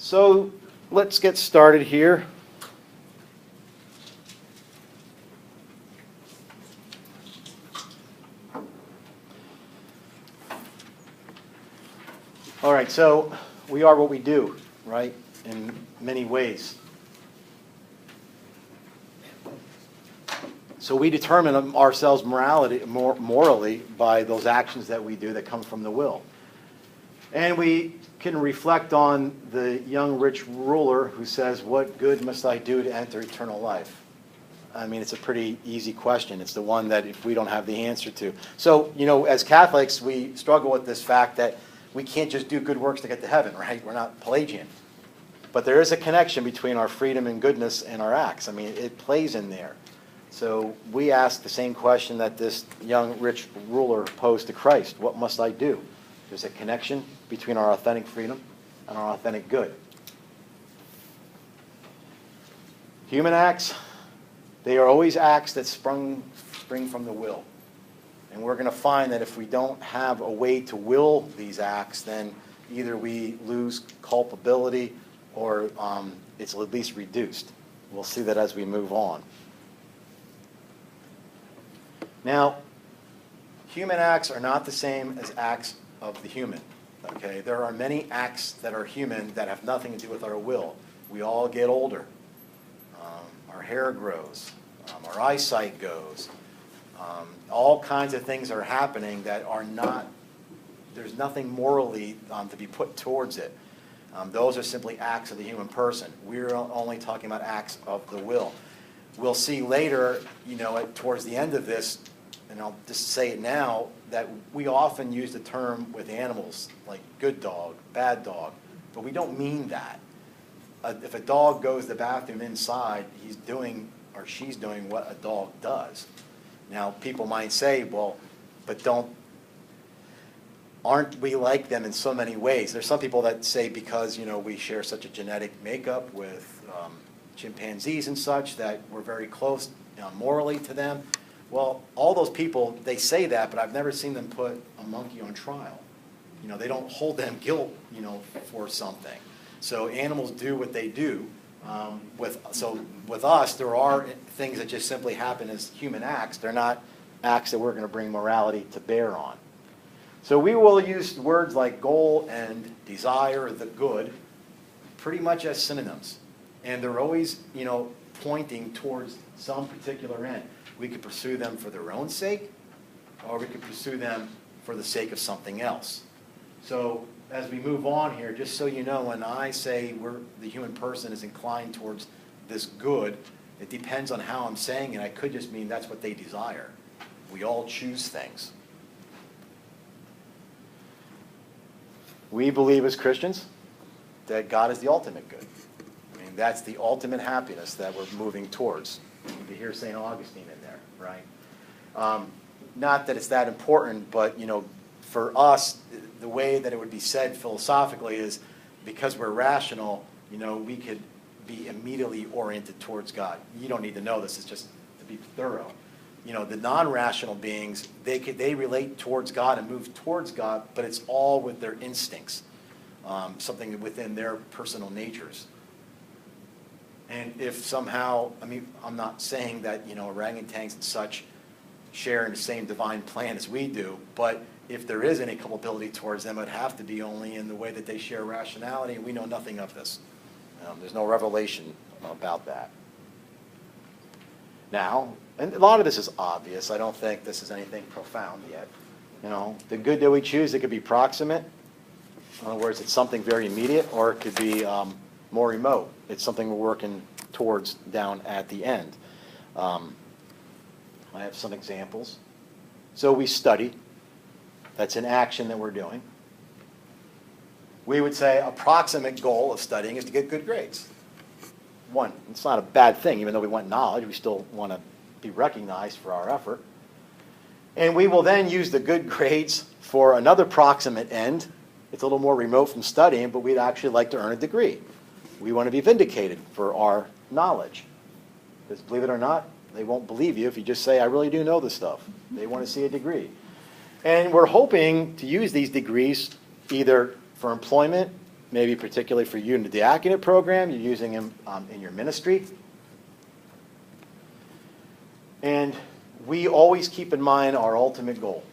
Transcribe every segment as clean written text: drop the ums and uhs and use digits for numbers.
So let's get started here. All right, so we are what we do, right, in many ways. So we determine ourselves morally by those actions that we do that come from the will. And we can reflect on the young rich ruler who says, what good must I do to enter eternal life? I mean, it's a pretty easy question. It's the one that if we don't have the answer to. So, as Catholics, we struggle with this fact that we can't just do good works to get to heaven, right? We're not Pelagian. But there is a connection between our freedom and goodness and our acts. I mean, it plays in there. So we ask the same question that this young rich ruler posed to Christ. What must I do? There's a connection between our authentic freedom and our authentic good. Human acts, they are always acts that spring from the will. And we're going to find that if we don't have a way to will these acts, then either we lose culpability or it's at least reduced. We'll see that as we move on. Now, human acts are not the same as acts of the human. Okay, there are many acts that are human that have nothing to do with our will. We all get older. Our hair grows. Our eyesight goes. All kinds of things are happening that are not, there's nothing morally to be put towards it. Those are simply acts of the human person. We're only talking about acts of the will. We'll see later, towards the end of this, and I'll just say it now, that we often use the term with animals, like good dog, bad dog, but we don't mean that. If a dog goes to the bathroom inside, he's doing or she's doing what a dog does. Now, people might say, well, but aren't we like them in so many ways? There's some people that say because, we share such a genetic makeup with chimpanzees and such that we're very close morally to them. Well, all those people, they say that, but I've never seen them put a monkey on trial. They don't hold them guilt, for something. So animals do what they do. With us, there are things that just simply happen as human acts. They're not acts that we're going to bring morality to bear on. So we will use words like goal and desire, the good, pretty much as synonyms. And they're always, pointing towards some particular end. We could pursue them for their own sake, or we could pursue them for the sake of something else. So as we move on here, just so you know, when I say the human person is inclined towards this good, it depends on how I'm saying it. I could just mean that's what they desire. We all choose things. We believe as Christians that God is the ultimate good. I mean, that's the ultimate happiness that we're moving towards. You hear St. Augustine in there, right? Not that it's that important, but, for us, the way that it would be said philosophically is because we're rational, we could be immediately oriented towards God. You don't need to know this, it's just to be thorough. The non-rational beings, they relate towards God and move towards God, but it's all with their instincts, something within their personal natures. And if somehow, I'm not saying that, orangutans and such share in the same divine plan as we do, but if there is any culpability towards them, it would have to be only in the way that they share rationality, and we know nothing of this. There's no revelation about that. Now, and a lot of this is obvious. I don't think this is anything profound yet. The good that we choose, it could be proximate. In other words, it's something very immediate, or it could be more remote. It's something we're working towards down at the end. I have some examples. So we study. That's an action that we're doing. We would say a proximate goal of studying is to get good grades. One, it's not a bad thing. Even though we want knowledge, we still want to be recognized for our effort. And we will then use the good grades for another proximate end. It's a little more remote from studying, but we'd actually like to earn a degree. We want to be vindicated for our knowledge. Because believe it or not, they won't believe you if you just say, I really do know this stuff. They want to see a degree. And we're hoping to use these degrees either for employment, maybe particularly for you in the diaconate program, you're using them in your ministry. And we always keep in mind our ultimate goal.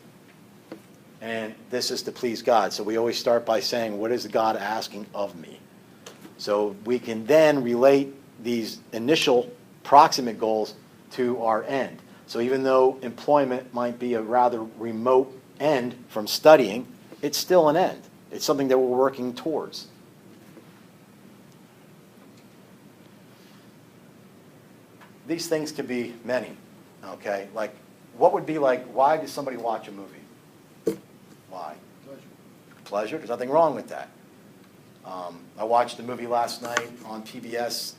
And this is to please God. So we always start by saying, what is God asking of me? So we can then relate these initial proximate goals to our end. So even though employment might be a rather remote end from studying, it's still an end. It's something that we're working towards. These things can be many, okay? Like, what would be like, why does somebody watch a movie? Why? Pleasure. Pleasure? There's nothing wrong with that. I watched a movie last night on PBS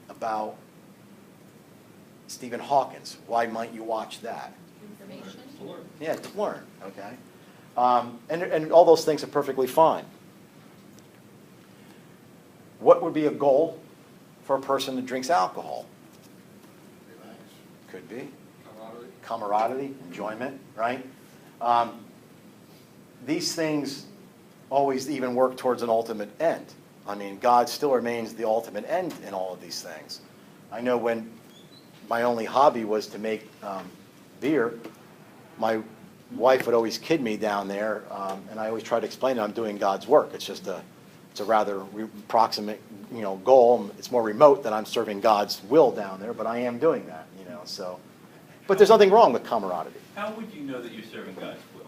about Stephen Hawkins. Why might you watch that? Information. Yeah, to learn, okay? And all those things are perfectly fine. What would be a goal for a person that drinks alcohol? Relax. Could be. Camaraderie. Camaraderie, enjoyment, right? These things always even work towards an ultimate end. I mean, God still remains the ultimate end in all of these things. I know when my only hobby was to make beer, my wife would always kid me down there, and I always try to explain that I'm doing God's work. It's just it's a rather proximate, goal. It's more remote that I'm serving God's will down there, but I am doing that, so. But there's nothing wrong with camaraderie. How would you know that you're serving God's will?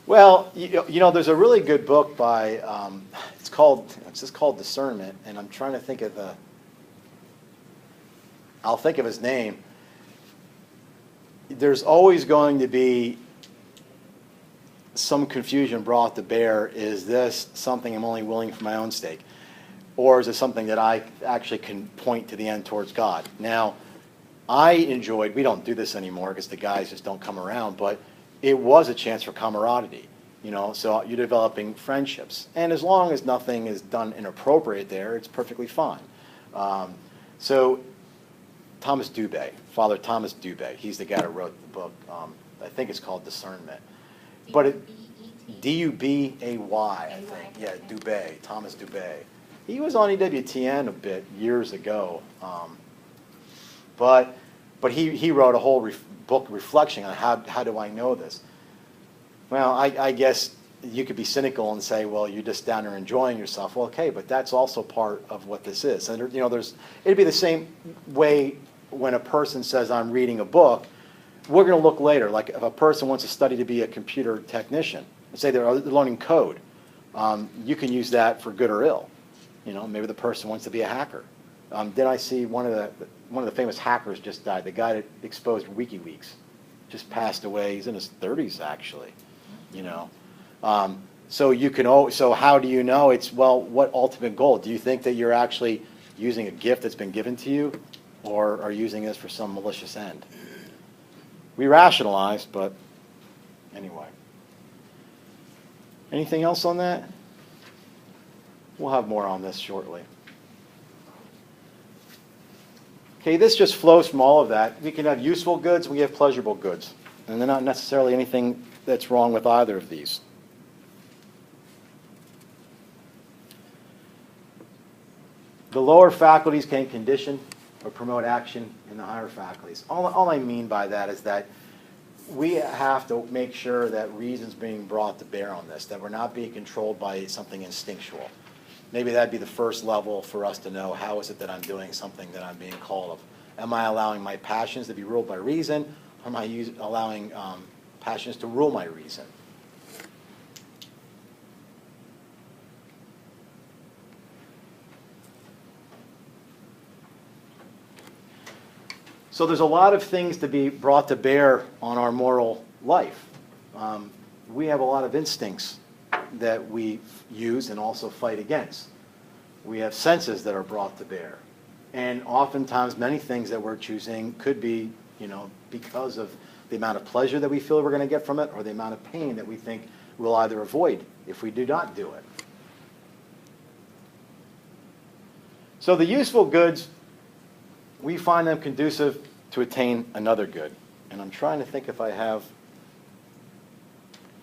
Well, there's a really good book by, it's just called Discernment, and I'm trying to think of I'll think of his name. There's always going to be some confusion brought to bear. Is this something I'm only willing for my own sake? Or is it something that I actually can point to the end towards God? Now, I enjoyed, we don't do this anymore because the guys just don't come around, but it was a chance for camaraderie, so you're developing friendships. And as long as nothing is done inappropriate there, it's perfectly fine. So Thomas Dubay, Father Thomas Dubay, he's the guy who wrote the book. I think it's called Discernment. But D-U-B-A-Y, I think. Yeah, Dubay, Thomas Dubay. He was on EWTN a bit years ago. But he wrote a whole book reflection on how do I know this? Well, I guess you could be cynical and say, well, you're just down there enjoying yourself. Well, okay, but that's also part of what this is. And it'd be the same way when a person says, I'm reading a book. We're going to look later. Like if a person wants to study to be a computer technician, let's say they're learning code, you can use that for good or ill. Maybe the person wants to be a hacker. Then I see one of the famous hackers just died. The guy that exposed WikiLeaks just passed away. He's in his 30s, actually. So how do you know? It's, well, what ultimate goal? Do you think that you're actually using a gift that's been given to you, or are using this for some malicious end? We rationalize, but anyway. Anything else on that? We'll have more on this shortly. Okay, this just flows from all of that. We can have useful goods, and we have pleasurable goods. And they're not necessarily anything that's wrong with either of these. The lower faculties can condition or promote action in the higher faculties. All I mean by that is that we have to make sure that reason's being brought to bear on this, that we're not being controlled by something instinctual. Maybe that'd be the first level for us to know, how is it that I'm doing something that I'm being called of? Am I allowing my passions to be ruled by reason? Or am I allowing passions to rule my reason? So there's a lot of things to be brought to bear on our moral life. We have a lot of instincts that we use and also fight against. We have senses that are brought to bear. And oftentimes many things that we're choosing could be, because of the amount of pleasure that we feel we're going to get from it, or the amount of pain that we think we'll either avoid if we do not do it. So the useful goods, we find them conducive to attain another good. And I'm trying to think if I have,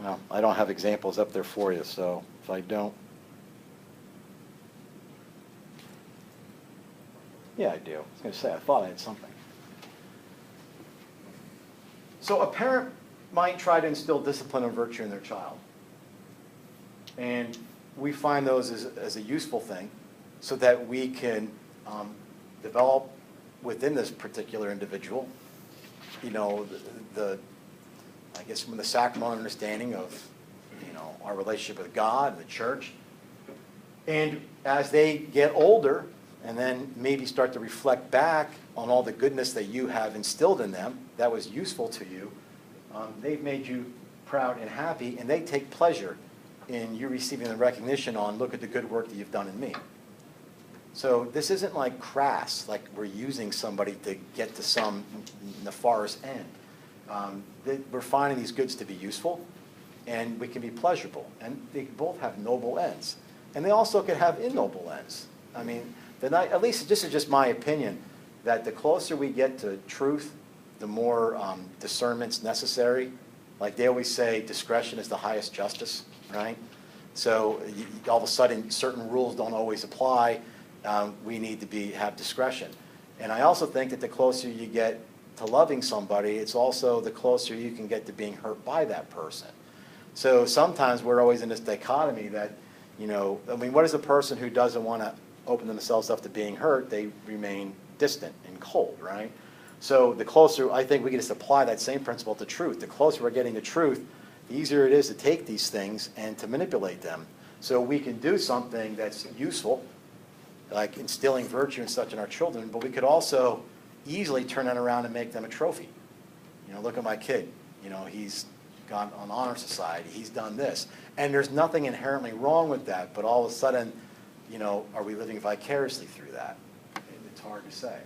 well, I don't have examples up there for you, so if I don't. Yeah, I do. I was going to say, I thought I had something. So a parent might try to instill discipline and virtue in their child. And we find those as a useful thing so that we can develop within this particular individual, you know, I guess from the sacramental understanding of, you know, our relationship with God and the church. And as they get older and then maybe start to reflect back on all the goodness that you have instilled in them that was useful to you, they've made you proud and happy, and they take pleasure in you receiving the recognition on, look at the good work that you've done in me. So this isn't like crass, like we're using somebody to get to some nefarious end. We're finding these goods to be useful, and we can be pleasurable, and they both have noble ends. And they also can have ignoble ends. I mean, at least this is just my opinion, that the closer we get to truth, the more discernment's necessary. Like they always say, discretion is the highest justice, right? So all of a sudden, certain rules don't always apply. We need to have discretion. And I also think that the closer you get to loving somebody, it's also the closer you can get to being hurt by that person. So sometimes we're always in this dichotomy that, you know, I mean, what is a person who doesn't want to open themselves up to being hurt? They remain distant and cold, right? So the closer, I think we can just apply that same principle to truth. The closer we're getting to truth, the easier it is to take these things and to manipulate them. So we can do something that's useful, like instilling virtue and such in our children, but we could also easily turn that around and make them a trophy. You know, look at my kid. You know, he's gone on honor society. He's done this. And there's nothing inherently wrong with that, but all of a sudden, you know, are we living vicariously through that? It's hard to say.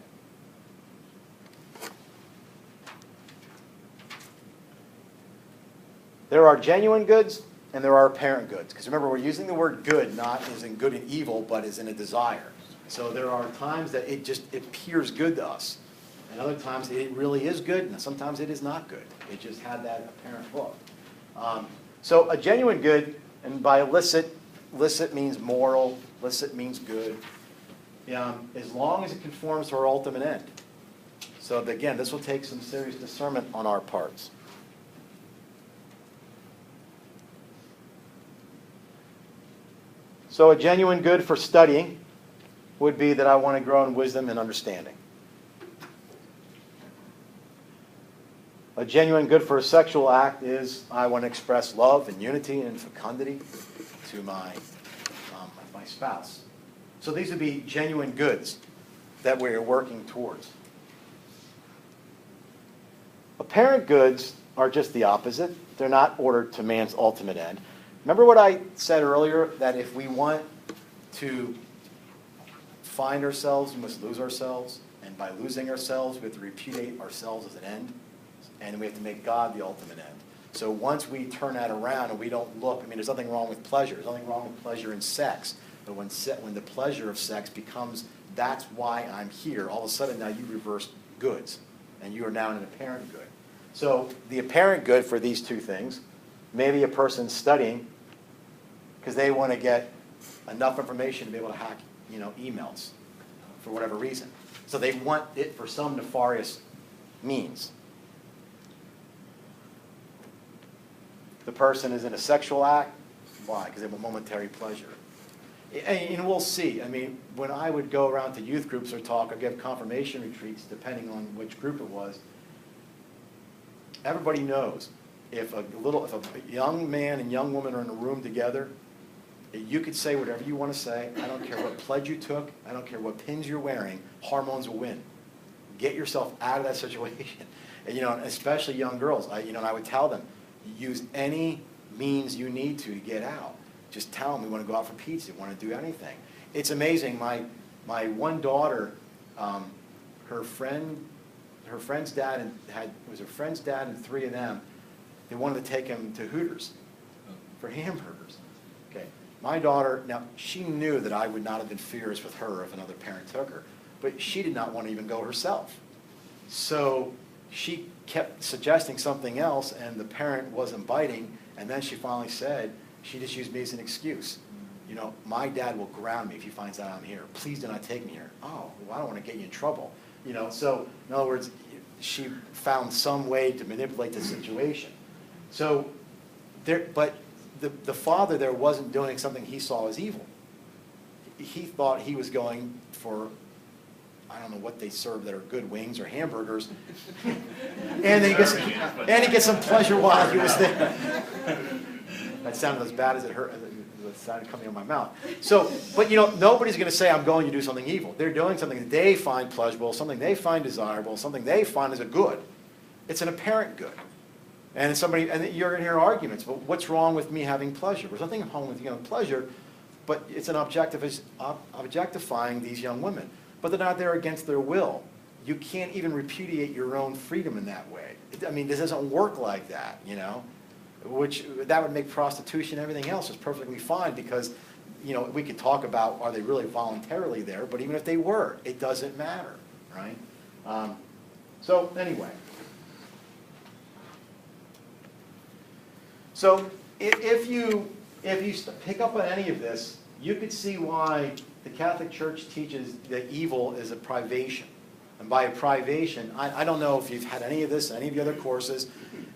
There are genuine goods and there are apparent goods. Because remember, we're using the word good not as in good and evil, but as in a desire. So there are times that it appears good to us. And other times it really is good, and sometimes it is not good. It just had that apparent look. So a genuine good, and by illicit means moral, licit means good, as long as it conforms to our ultimate end. So again, this will take some serious discernment on our parts. So a genuine good for studying would be that I want to grow in wisdom and understanding. A genuine good for a sexual act is I want to express love and unity and fecundity to my spouse. So these would be genuine goods that we are working towards. Apparent goods are just the opposite. They're not ordered to man's ultimate end. Remember what I said earlier, that if we want to find ourselves, we must lose ourselves. And by losing ourselves, we have to repudiate ourselves as an end. And we have to make God the ultimate end. So once we turn that around and we don't look, I mean, there's nothing wrong with pleasure. There's nothing wrong with pleasure in sex. But when the pleasure of sex becomes, that's why I'm here, all of a sudden now you reverse goods. And you are now an apparent good. So the apparent good for these two things, maybe a person studying because they want to get enough information to be able to hack, emails for whatever reason. So they want it for some nefarious means. The person is in a sexual act. Why? Because they have a momentary pleasure. And we'll see. I mean, when I would go around to youth groups or talk or give confirmation retreats, depending on which group it was, everybody knows if a young man and young woman are in a room together, you could say whatever you want to say. I don't care what pledge you took. I don't care what pins you're wearing. Hormones will win. Get yourself out of that situation. And, especially young girls. And I would tell them, use any means you need to get out. Just tell them we want to go out for pizza. We want to do anything. It's amazing. My one daughter, her friend's dad and three of them. They wanted to take him to Hooters for hamburgers. Okay. My daughter, now she knew that I would not have been furious with her if another parent took her, but she did not want to even go herself. So she kept suggesting something else, and the parent wasn't biting, and then she finally said, she just used me as an excuse. You know, my dad will ground me if he finds out I'm here. Please do not take me here. Oh, well, I don't want to get you in trouble. You know, so in other words, she found some way to manipulate the situation. So but the father there wasn't doing something he saw as evil. He thought he was going for, I don't know what they serve that are good, wings or hamburgers, and he gets some pleasure while he was there. That sounded as bad as it hurt. It sounded coming out of my mouth. So, but you know, nobody's going to say, I'm going to do something evil. They're doing something that they find pleasurable, something they find desirable, something they find as a good. It's an apparent good. And you're going to hear arguments. Well, what's wrong with me having pleasure? There's nothing wrong with you having pleasure, but it's an objectifying these young women. But they're not there against their will. You can't even repudiate your own freedom in that way. I mean, this doesn't work like that, you know? Which, that would make prostitution, everything else is perfectly fine because, you know, we could talk about are they really voluntarily there, but even if they were, it doesn't matter, right? So anyway. So if you pick up on any of this, you could see why the Catholic Church teaches that evil is a privation. And by a privation, I don't know if you've had any of this, any of the other courses,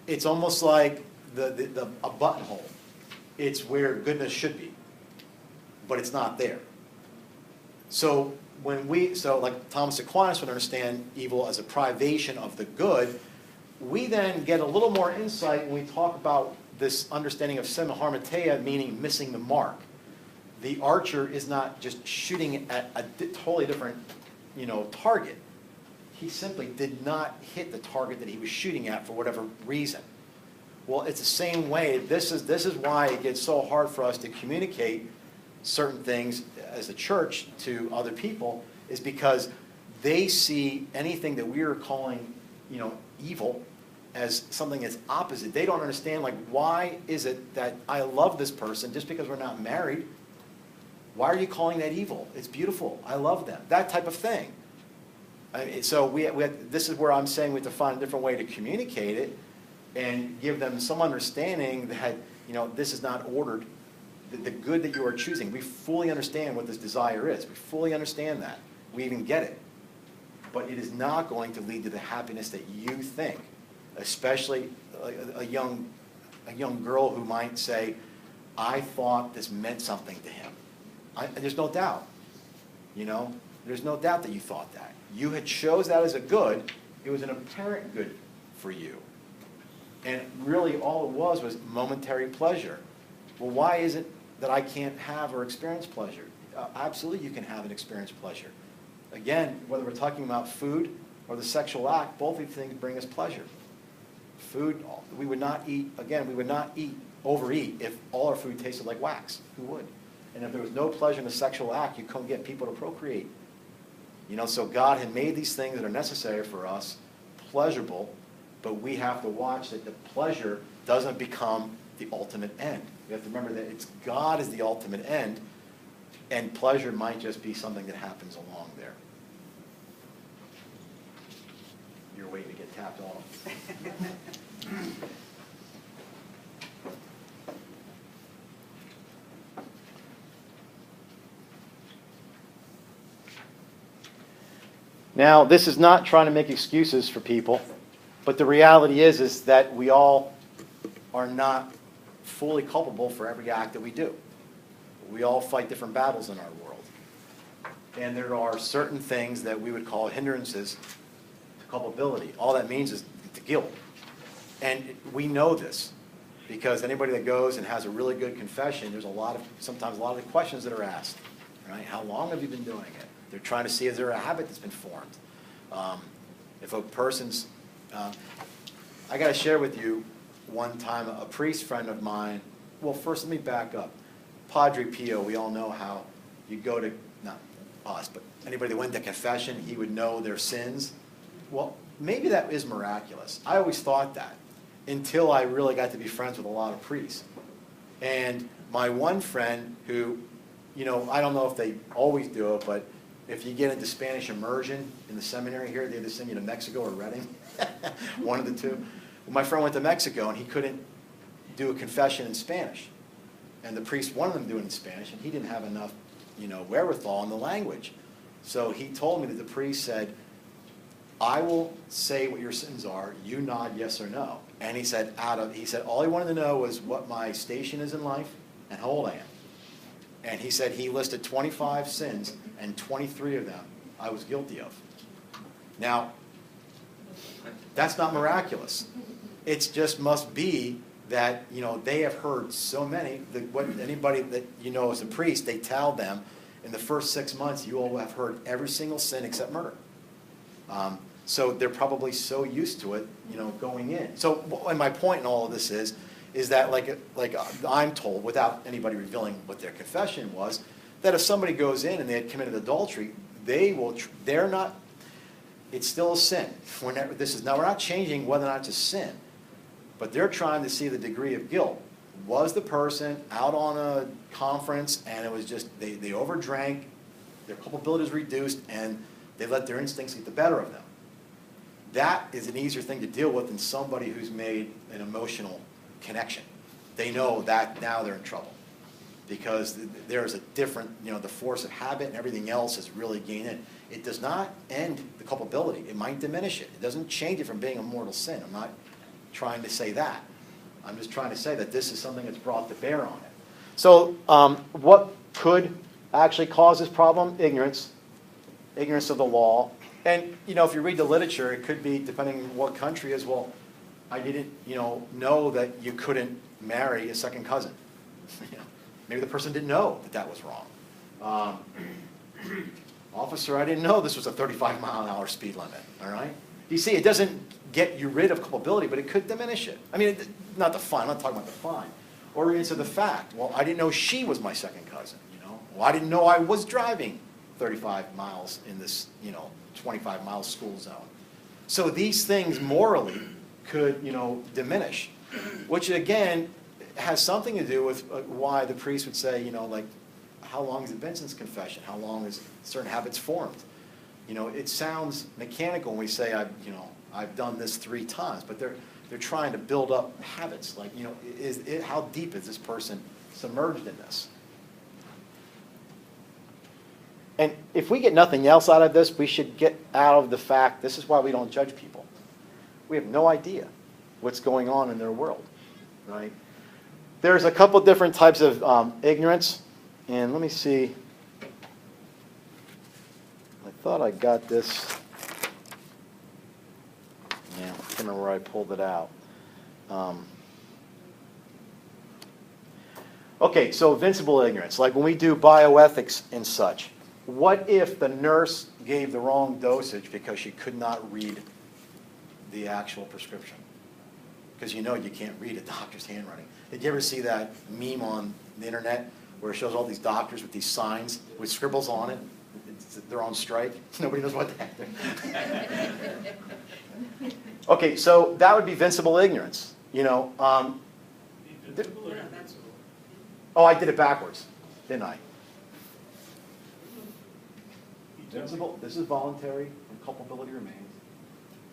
it's almost like a buttonhole. It's where goodness should be, but it's not there. So like Thomas Aquinas would understand evil as a privation of the good, we then get a little more insight when we talk about this understanding of semiharmateia, meaning missing the mark. The archer is not just shooting at a totally different, you know, target. He simply did not hit the target that he was shooting at for whatever reason. Well, it's the same way. This is why it gets so hard for us to communicate certain things as a church to other people, is because they see anything that we are calling, you know, evil as something that's opposite. They don't understand, like, why is it that I love this person just because we're not married? Why are you calling that evil? It's beautiful. I love them. That type of thing. So this is where I'm saying we have to find a different way to communicate it and give them some understanding that, you know, this is not ordered. The good that you are choosing, we fully understand what this desire is. We fully understand that. We even get it. But it is not going to lead to the happiness that you think. Especially a young girl who might say, I thought this meant something to him. There's no doubt. You know, there's no doubt that you thought that. You had chose that as a good. It was an apparent good for you. And really all it was momentary pleasure. Well, why is it that I can't have or experience pleasure? Absolutely you can have and experience pleasure. Again, whether we're talking about food or the sexual act, both of these things bring us pleasure. Food, we would not overeat if all our food tasted like wax. Who would? And if there was no pleasure in the sexual act, you couldn't get people to procreate. You know, so God had made these things that are necessary for us pleasurable, but we have to watch that the pleasure doesn't become the ultimate end. We have to remember that God is the ultimate end, and pleasure might just be something that happens along there. You're waiting to get tapped off. Now, this is not trying to make excuses for people, but the reality is that we all are not fully culpable for every act that we do. We all fight different battles in our world. And there are certain things that we would call hindrances to culpability. All that means is the guilt. And we know this because anybody that goes and has a really good confession, there's sometimes a lot of the questions that are asked. Right? How long have you been doing it? They're trying to see is there a habit that's been formed. If a person's, I got to share with you one time a priest friend of mine. Well, first let me back up. Padre Pio, we all know how you go to, not us, but anybody that went to confession, he would know their sins. Well, maybe that is miraculous. I always thought that until I really got to be friends with a lot of priests. And my one friend who, you know, I don't know if they always do it, but if you get into Spanish immersion in the seminary here, they either send you to Mexico or Reading, one of the two. Well, my friend went to Mexico and he couldn't do a confession in Spanish. and the priest wanted them to do it in Spanish, and he didn't have enough, wherewithal in the language. So he told me that the priest said, I will say what your sins are, you nod yes or no. And he said, all he wanted to know was what my station is in life and how old I am. And he said he listed 25 sins, and 23 of them I was guilty of. Now, that's not miraculous. It just must be that, they have heard so many, what anybody that as a priest, they tell them, in the first 6 months, you all have heard every single sin except murder. So they're probably so used to it, going in. So, and my point in all of this is that, like I'm told, without anybody revealing what their confession was, that if somebody goes in and they had committed adultery, they're not. It's still a sin. We're not changing whether or not it's a sin, but they're trying to see the degree of guilt. Was the person out on a conference and it was just they overdrank, their culpability is reduced, and they let their instincts get the better of them? That is an easier thing to deal with than somebody who's made an emotional connection. They know that now they're in trouble because there's a different, the force of habit and everything else is really gained in. It does not end the culpability. It might diminish it. It doesn't change it from being a mortal sin. I'm not trying to say that. I'm just trying to say that this is something that's brought to bear on it. So what could actually cause this problem? Ignorance of the law. And, if you read the literature, it could be, depending on what country is, well, I didn't, know that you couldn't marry a second cousin. Maybe the person didn't know that was wrong. Officer, I didn't know this was a 35-mile-an-hour speed limit, all right? You see, it doesn't get you rid of culpability, but it could diminish it. I mean, not the fine, I'm not talking about the fine. Or into the fact, well, I didn't know she was my second cousin, Well, I didn't know I was driving 35 miles in this, 25-mile school zone. So these things morally could, diminish, which again has something to do with why the priest would say, how long has it been since confession? How long has certain habits formed? It sounds mechanical when we say I've done this 3 times, but they're trying to build up habits. Like, how deep is this person submerged in this? And if we get nothing else out of this, we should get out of the fact, this is why we don't judge people. We have no idea what's going on in their world, right? There's a couple different types of ignorance. And let me see. I thought I got this. Yeah, I can't remember where I pulled it out. Okay, so invincible ignorance. Like when we do bioethics and such. What if the nurse gave the wrong dosage because she could not read the actual prescription? Because you can't read a doctor's handwriting. Did you ever see that meme on the internet where it shows all these doctors with these signs with scribbles on it? They're on strike. Nobody knows what the heck. Okay, so that would be invincible ignorance. Invincible or invincible? Oh, I did it backwards, didn't I? Invincible, this is voluntary, and culpability remains.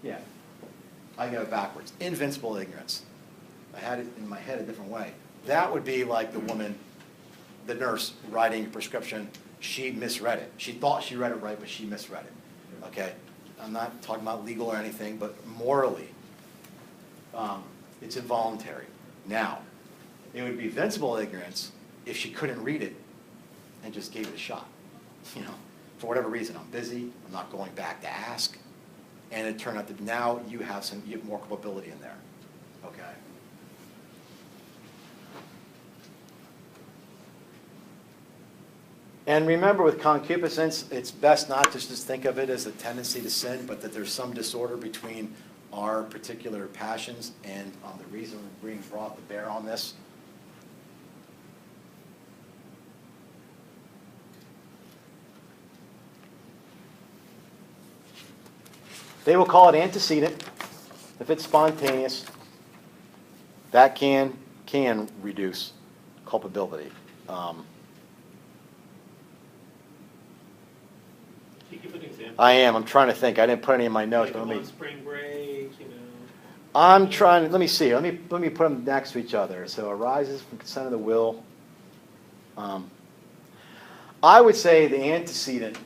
Yeah, I got it backwards. Invincible ignorance. I had it in my head a different way. That would be like the woman, the nurse writing a prescription. She misread it. She thought she read it right, but she misread it. Okay? I'm not talking about legal or anything, but morally, it's involuntary. Now, it would be invincible ignorance if she couldn't read it and just gave it a shot. For whatever reason, I'm busy, I'm not going back to ask, and it turned out that now you have more culpability in there. Okay? And remember, with concupiscence, it's best not to just think of it as a tendency to sin, but that there's some disorder between our particular passions and the reason we're being brought to bear on this. They will call it antecedent if it's spontaneous. That can reduce culpability. Can you give an example? I am. I'm trying to think. I didn't put any in my notes. Like But let me. on spring break, I'm trying. Let me see. Let me put them next to each other. So arises from consent of the will. I would say the antecedent,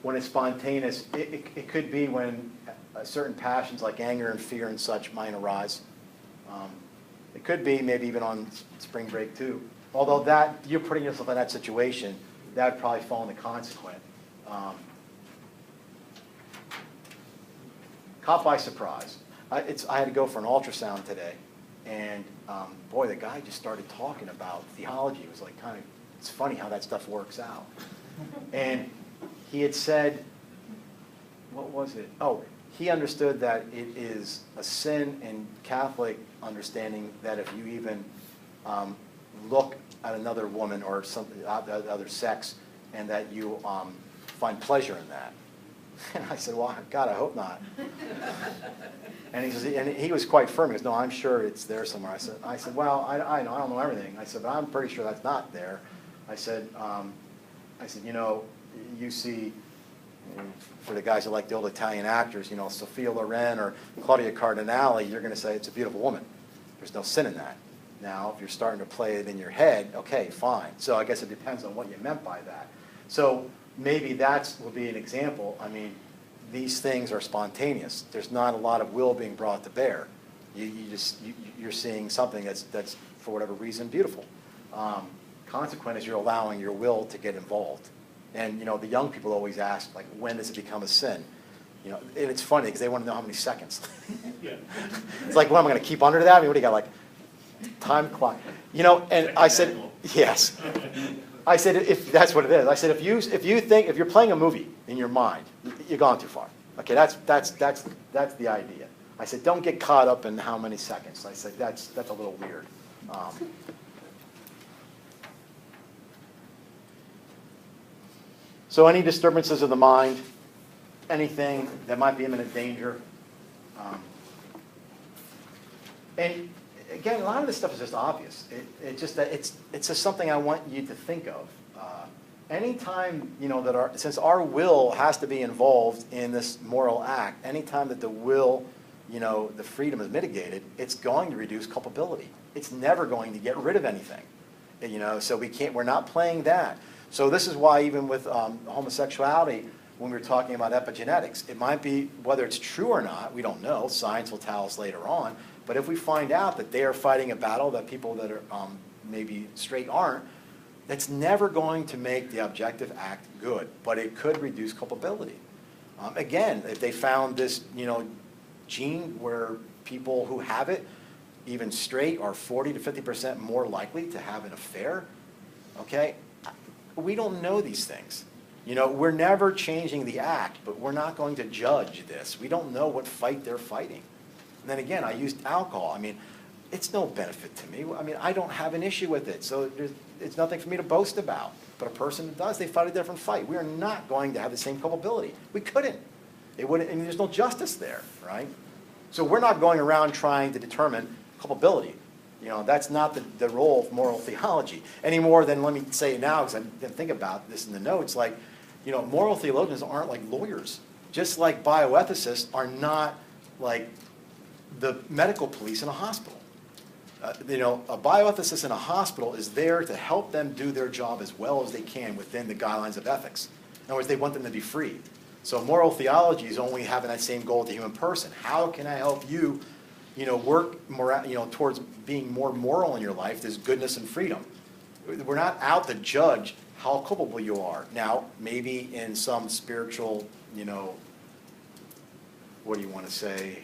when it's spontaneous, it could be when certain passions like anger and fear and such might arise. It could be maybe even on spring break too. Although that, you're putting yourself in that situation, that would probably fall into consequent. Caught by surprise. I had to go for an ultrasound today, and boy, the guy just started talking about theology. It was like kind of, it's funny how that stuff works out. And he had said, what was it? Oh, he understood that it is a sin in Catholic understanding that if you even look at another woman or something, other sex, and that you find pleasure in that. And I said, well, God, I hope not. And he says, and he was quite firm. He goes, no, I'm sure it's there somewhere. I said, well, I know, I don't know everything. I said, but I'm pretty sure that's not there. I said, you know, you see, for the guys who like the old Italian actors, you know, Sophia Loren or Claudia Cardinale, you're going to say it's a beautiful woman. There's no sin in that. Now, if you're starting to play it in your head, okay, fine. So I guess it depends on what you meant by that. So maybe that will be an example. I mean, these things are spontaneous. There's not a lot of will being brought to bear. You're seeing something that's for whatever reason beautiful. Consequent is you're allowing your will to get involved. And you know, the young people always ask, like, when does it become a sin? You know, and it's funny because they want to know how many seconds. Yeah. It's like, what am I going to keep under that? I mean, what do you got, like time clock? You know, and I said, yes. I said, if that's what it is. I said, if you're playing a movie in your mind, you're gone too far. Okay, that's the idea. I said, don't get caught up in how many seconds. I said, that's a little weird. So any disturbances of the mind, anything that might be imminent danger. And again, a lot of this stuff is just obvious. It's just something I want you to think of. Anytime, you know, since our will has to be involved in this moral act, anytime that the will, you know, the freedom is mitigated, it's going to reduce culpability. It's never going to get rid of anything. You know, so we're not playing that. So this is why even with homosexuality, when we were talking about epigenetics, it might be, whether it's true or not, we don't know. Science will tell us later on. But if we find out that they are fighting a battle that people that are maybe straight aren't, that's never going to make the objective act good, but it could reduce culpability. Again, if they found this, you know, gene where people who have it, even straight, are 40 to 50% more likely to have an affair, okay? We don't know these things. You know, we're never changing the act, but we're not going to judge this. We don't know what fight they're fighting. And then again, I used alcohol. I mean, it's no benefit to me. I mean, I don't have an issue with it, so it's nothing for me to boast about. But a person that does, they fight a different fight. We are not going to have the same culpability. We couldn't. It wouldn't, and there's no justice there, right? So we're not going around trying to determine culpability. You know, that's not the role of moral theology any more than, let me say it now because I didn't think about this in the notes, like, you know, moral theologians aren't like lawyers. Just like bioethicists are not like the medical police in a hospital. You know, a bioethicist in a hospital is there to help them do their job as well as they can within the guidelines of ethics. In other words, they want them to be free. So moral theology is only having that same goal with the human person. How can I help you, you know, work more, you know, towards being more moral in your life? There's goodness and freedom. We're not out to judge how culpable you are. Now, maybe in some spiritual, you know, what do you want to say,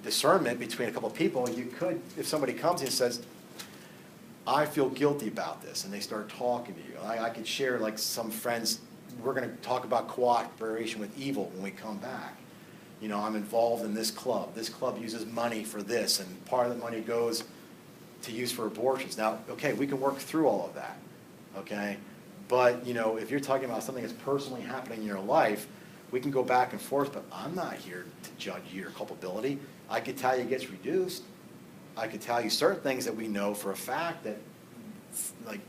discernment between a couple of people, you could, if somebody comes and says, I feel guilty about this, and they start talking to you. I could share, like, some friends, we're going to talk about cooperation with evil when we come back. You know, I'm involved in this club. This club uses money for this, and part of the money goes to use for abortions. Now, okay, we can work through all of that, okay? But, you know, if you're talking about something that's personally happening in your life, we can go back and forth, but I'm not here to judge your culpability. I could tell you it gets reduced. I could tell you certain things that we know for a fact that, like,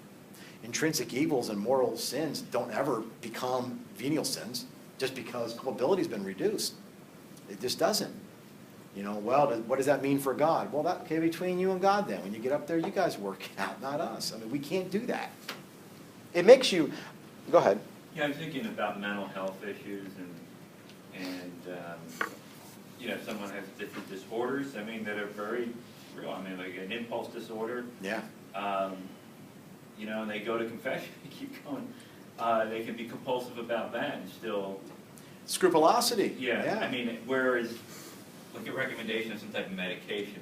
intrinsic evils and moral sins don't ever become venial sins just because culpability has been reduced. It just doesn't. Well, what does that mean for God? Well, that okay between you and God then. When you get up there, you guys work it out, not us. I mean, we can't do that. It makes you, go ahead. Yeah, I'm thinking about mental health issues someone has different disorders, that are very real. Like an impulse disorder. Yeah. And they go to confession, you keep going. They can be compulsive about that and still. Scrupulosity. Yeah. Whereas, like a recommendation of some type of medication,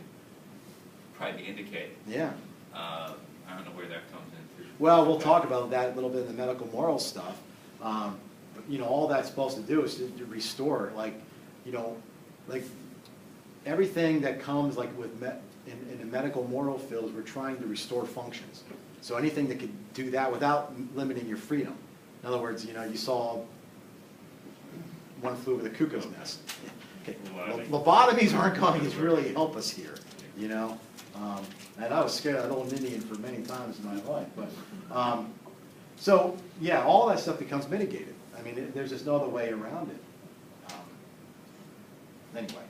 probably be indicated. Yeah. I don't know where that comes into. Well, we'll talk about that a little bit in the medical moral stuff. But, all that's supposed to do is to restore, like everything that comes like with in the medical moral fields, we're trying to restore functions. So anything that could do that without limiting your freedom. In other words, you saw One Flew Over the Cuckoo's Nest. Okay. Lobotomies aren't going to really help us here, And I was scared of that old Indian for many times in my life. But so yeah, all that stuff becomes mitigated. There's just no other way around it. Anyway.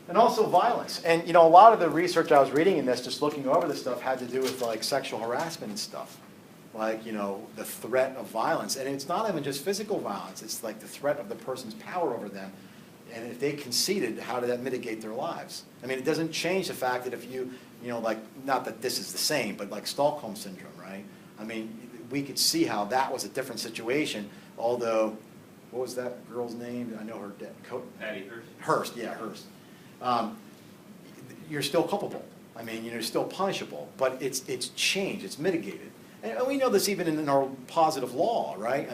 And also violence. And a lot of the research I was reading in this, just looking over this stuff, had to do with like sexual harassment and stuff. Like, the threat of violence. And it's not even just physical violence, it's like the threat of the person's power over them. And if they conceded, how did that mitigate their lives? It doesn't change the fact that if you, not that this is the same, but like Stockholm Syndrome, right? We could see how that was a different situation, although, what was that girl's name? I know her dad. Patty Hearst. Hearst, yeah, Hearst. You're still culpable. You're still punishable, but it's changed, it's mitigated. And we know this even in our positive law, right?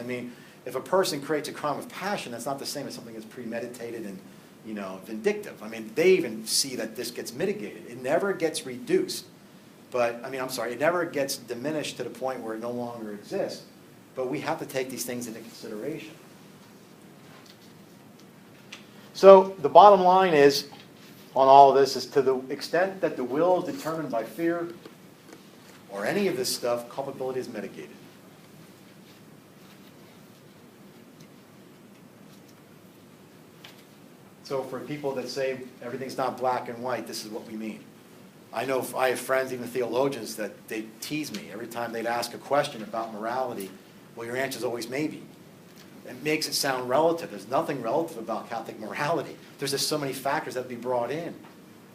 If a person creates a crime of passion, that's not the same as something that's premeditated and, vindictive. They even see that this gets mitigated. It never gets reduced. But, it never gets diminished to the point where it no longer exists. But we have to take these things into consideration. So the bottom line is, on all of this, is to the extent that the will is determined by fear or any of this stuff, culpability is mitigated. So for people that say everything's not black and white, this is what we mean. I know I have friends, even theologians, that they tease me every time they'd ask a question about morality. Well, your answer is always maybe. It makes it sound relative. There's nothing relative about Catholic morality. There's just so many factors that be brought in.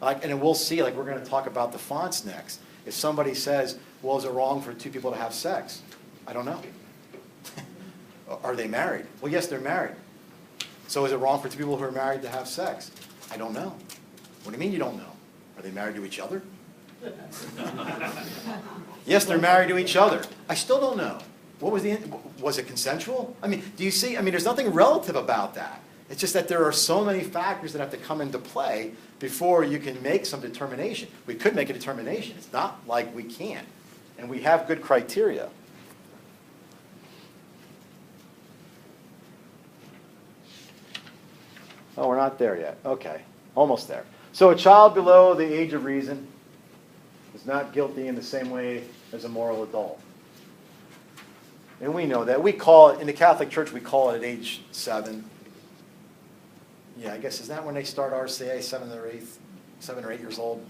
And then we'll see, we're going to talk about the Fons next. If somebody says, well, is it wrong for two people to have sex? I don't know. Are they married? Well, yes, they're married. So is it wrong for two people who are married to have sex? I don't know. What do you mean you don't know? Are they married to each other? Yes, they're married to each other. I still don't know. What was was it consensual? Do you see? There's nothing relative about that. It's just that there are so many factors that have to come into play before you can make some determination. We could make a determination. It's not like we can't. And we have good criteria. Oh, we're not there yet. Okay, almost there. So a child below the age of reason is not guilty in the same way as a moral adult. And we know that. We call it, in the Catholic Church, we call it at age 7. Yeah, I guess, is that when they start RCA, 7 or 8 years old?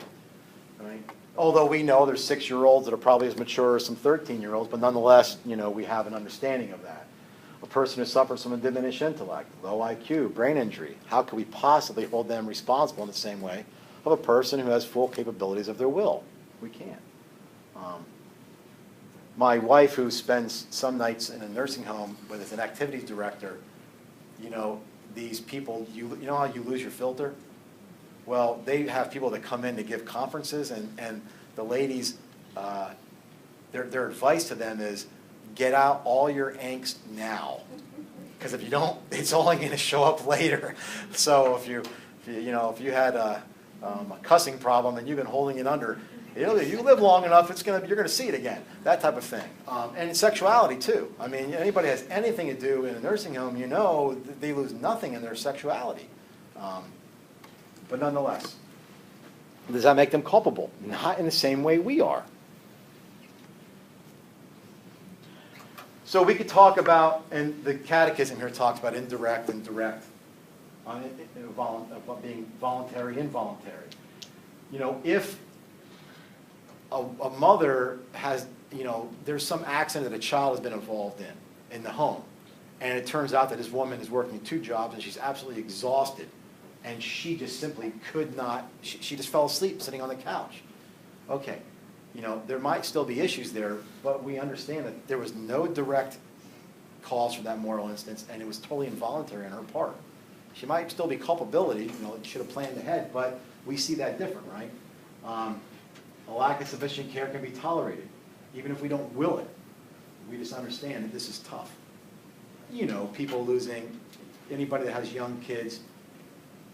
Right? Although we know there's 6-year-olds that are probably as mature as some 13-year-olds, but nonetheless, we have an understanding of that. A person who suffers from a diminished intellect, low IQ, brain injury, how could we possibly hold them responsible in the same way of a person who has full capabilities of their will? We can't. My wife, who spends some nights in a nursing home as an activities director, these people, you know how you lose your filter? Well, they have people that come in to give conferences, and the ladies, their advice to them is, get out all your angst now, because if you don't, it's only going to show up later. So if you had a cussing problem and you've been holding it under, you live long enough, you're going to see it again. That type of thing. And in sexuality too. Anybody has anything to do in a nursing home, they lose nothing in their sexuality. But nonetheless, does that make them culpable? Not in the same way we are. So we could talk about, and the Catechism here talks about indirect and direct. about being voluntary, involuntary. You know, if a mother has, you know, there's some accident that a child has been involved in the home, and it turns out that this woman is working 2 jobs and she's absolutely exhausted, and she just simply could not, she just fell asleep sitting on the couch. Okay, you know, there might still be issues there, but we understand that there was no direct cause for that moral instance, and it was totally involuntary on her part. She might still be culpability, you know, should have planned ahead, but we see that different, right? A lack of sufficient care can be tolerated, even if we don't will it. We just understand that this is tough. You know, people losing, anybody that has young kids,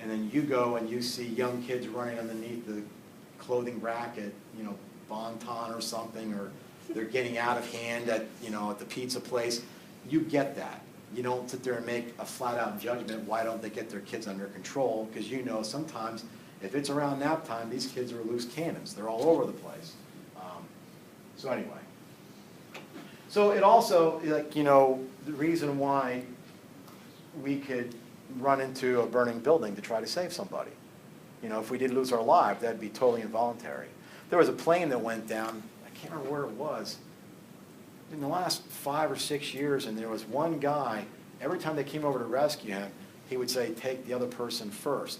and then you go and you see young kids running underneath the clothing rack at, you know, Bon-Ton or something, or they're getting out of hand at, you know, at the pizza place. You get that. You don't sit there and make a flat-out judgment, why don't they get their kids under control? Because you know sometimes if it's around nap time, these kids are loose cannons. They're all over the place. So anyway. So it also, like, you know, the reason why we could run into a burning building to try to save somebody. You know, if we did lose our life, that'd be totally involuntary. There was a plane that went down, I can't remember where it was, in the last 5 or 6 years, and there was one guy, every time they came over to rescue him, he would say, take the other person first.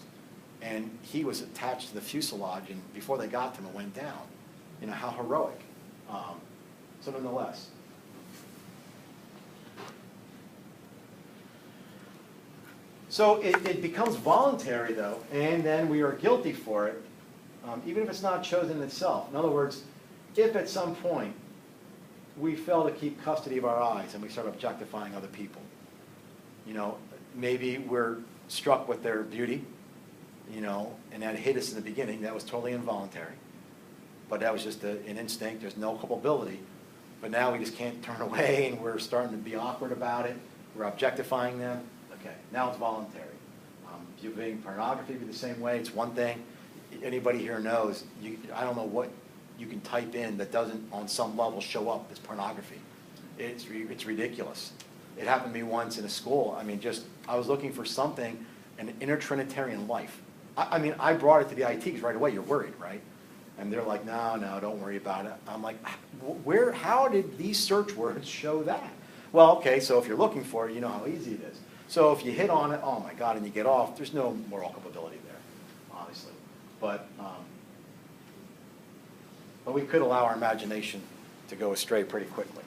And he was attached to the fuselage, and before they got to him, it went down. You know, how heroic. So nonetheless. So it becomes voluntary, though, and then we are guilty for it, even if it's not chosen itself. In other words, if at some point we fail to keep custody of our eyes and we start objectifying other people, you know, maybe we're struck with their beauty, you know, and that hit us in the beginning. That was totally involuntary. But that was just an instinct. There's no culpability. But now we just can't turn away, and we're starting to be awkward about it. We're objectifying them. Okay, now it's voluntary. Viewing pornography be the same way. It's one thing. Anybody here knows, I don't know what you can type in that doesn't, on some level, show up as pornography. It's ridiculous. It happened to me once in a school. I mean, I was looking for something, an inner Trinitarian life. I mean, I brought it to the ITs right away. You're worried, right? And they're like, no, don't worry about it. I'm like, how did these search words show that? Well, okay, so if you're looking for it, you know how easy it is. So if you hit on it, oh my God, and you get off, there's no moral culpability there, obviously. But we could allow our imagination to go astray pretty quickly.